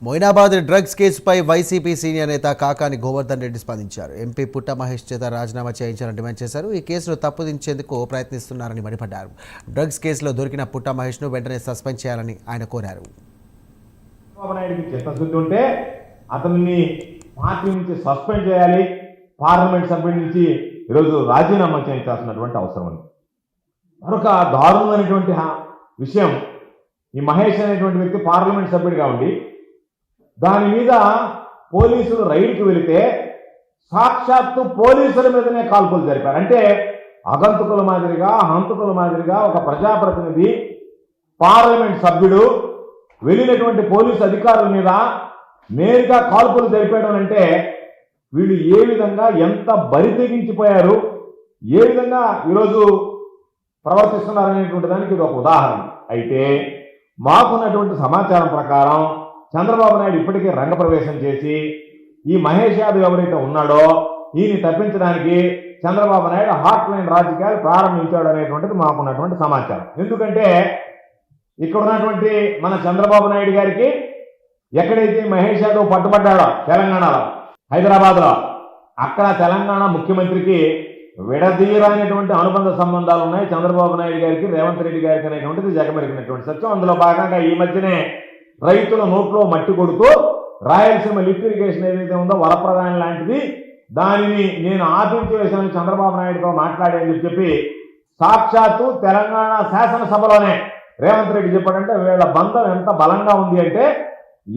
Moinabad drugs కేసుపై YCP senior నేత కాకాని గోవర్ధన్ రెడ్డి స్పందించారు. ఎంపీ పుట్ట మహేష్ చేత రాజీనామా చేయించాలని డిమాండ్ చేశారు. ఈ కేసును తప్పుదించేందుకు ప్రయత్నిస్తున్నారని మండిపడ్డారు. డ్రగ్స్ కేసులో దొరికిన పుట్ట మహేష్ను వెంటనే సస్పెండ్ చేయాలని ఆయన కోరారు. చిత్తశుద్ధి ఉంటే అతన్ని పార్టీ నుంచి సస్పెండ్ చేయాలి, పార్లమెంట్ సభ్యుడి నుంచి ఈరోజు రాజీనామా చేయించాల్సినటువంటి అవసరం ఉంది. మరొక దారుణమైనటువంటి విషయం, ఈ మహేష్ అనేటువంటి వ్యక్తి పార్లమెంట్ సభ్యుడిగా ఉండి దాని మీద పోలీసులు రైడ్కి వెళితే సాక్షాత్తు పోలీసుల మీదనే కాల్పులు జరిపారు. అంటే అగంతకుల మాదిరిగా, హంతకుల మాదిరిగా ఒక ప్రజాప్రతినిధి పార్లమెంట్ సభ్యుడు వెళ్ళినటువంటి పోలీసు అధికారుల మీద నేరుగా కాల్పులు జరిపేయడం అంటే వీళ్ళు ఏ విధంగా ఎంత బరి తెగించిపోయారు, ఏ విధంగా ఈరోజు ప్రవర్తిస్తున్నారనేటువంటి దానికి ఇది ఒక ఉదాహరణ. అయితే మాకున్నటువంటి సమాచారం ప్రకారం చంద్రబాబు నాయుడు ఇప్పటికే రంగప్రవేశం చేసి ఈ మహేష్ యాదవ్ ఎవరైతే ఉన్నాడో ఈయన్ని తప్పించడానికి చంద్రబాబు నాయుడు హాట్ లైన్ రాజకీయాలు ప్రారంభించాడు అనేటువంటిది మాకున్నటువంటి సమాచారం. ఎందుకంటే ఇక్కడ ఉన్నటువంటి మన చంద్రబాబు నాయుడు గారికి ఎక్కడైతే మహేష్ యాదవ్ పట్టుబడ్డాడో తెలంగాణలో, హైదరాబాద్లో, అక్కడ తెలంగాణ ముఖ్యమంత్రికి విడదీయరానటువంటి అనుబంధ సంబంధాలు ఉన్నాయి చంద్రబాబు నాయుడు గారికి, రేవంత్ రెడ్డి గారికి అనేటువంటిది జగమెరిగినటువంటి సత్యం. అందులో భాగంగా ఈ మధ్యనే రైతుల నోట్లో మట్టి కొడుతూ రాయలసీమ లిఫ్ట్ ఇరిగేషన్ ఏదైతే ఉందో వరప్రదాయం లాంటిది, దానిని నేను ఆపించి వేసాను చంద్రబాబు నాయుడుతో మాట్లాడి అని చెప్పి సాక్షాత్తు తెలంగాణ శాసనసభలోనే రేవంత్ రెడ్డి చెప్పాడంటే వీళ్ళ బంధం ఎంత బలంగా ఉంది అంటే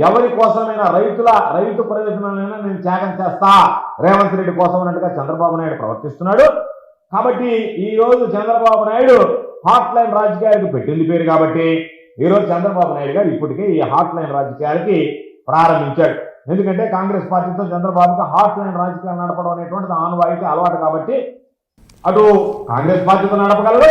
ఎవరి కోసమైనా రైతు ప్రయోజనాలైనా నేను త్యాగం చేస్తా రేవంత్ రెడ్డి కోసం అన్నట్టుగా చంద్రబాబు నాయుడు ప్రవర్తిస్తున్నాడు. కాబట్టి ఈ రోజు చంద్రబాబు నాయుడు హాట్ లైన్ రాజకీయాలకు పెట్టింది పేరు కాబట్టి ఈరోజు చంద్రబాబు నాయుడు గారు ఇప్పటికే ఈ హాట్ లైన్ రాజకీయాలకి ప్రారంభించాడు. ఎందుకంటే కాంగ్రెస్ పార్టీతో చంద్రబాబుకి హాట్ లైన్ రాజకీయాలు నడపడం అనేటువంటిది ఆనవాయితీ అలవాటు కాబట్టి అటు కాంగ్రెస్ పార్టీతో నడపగలడు,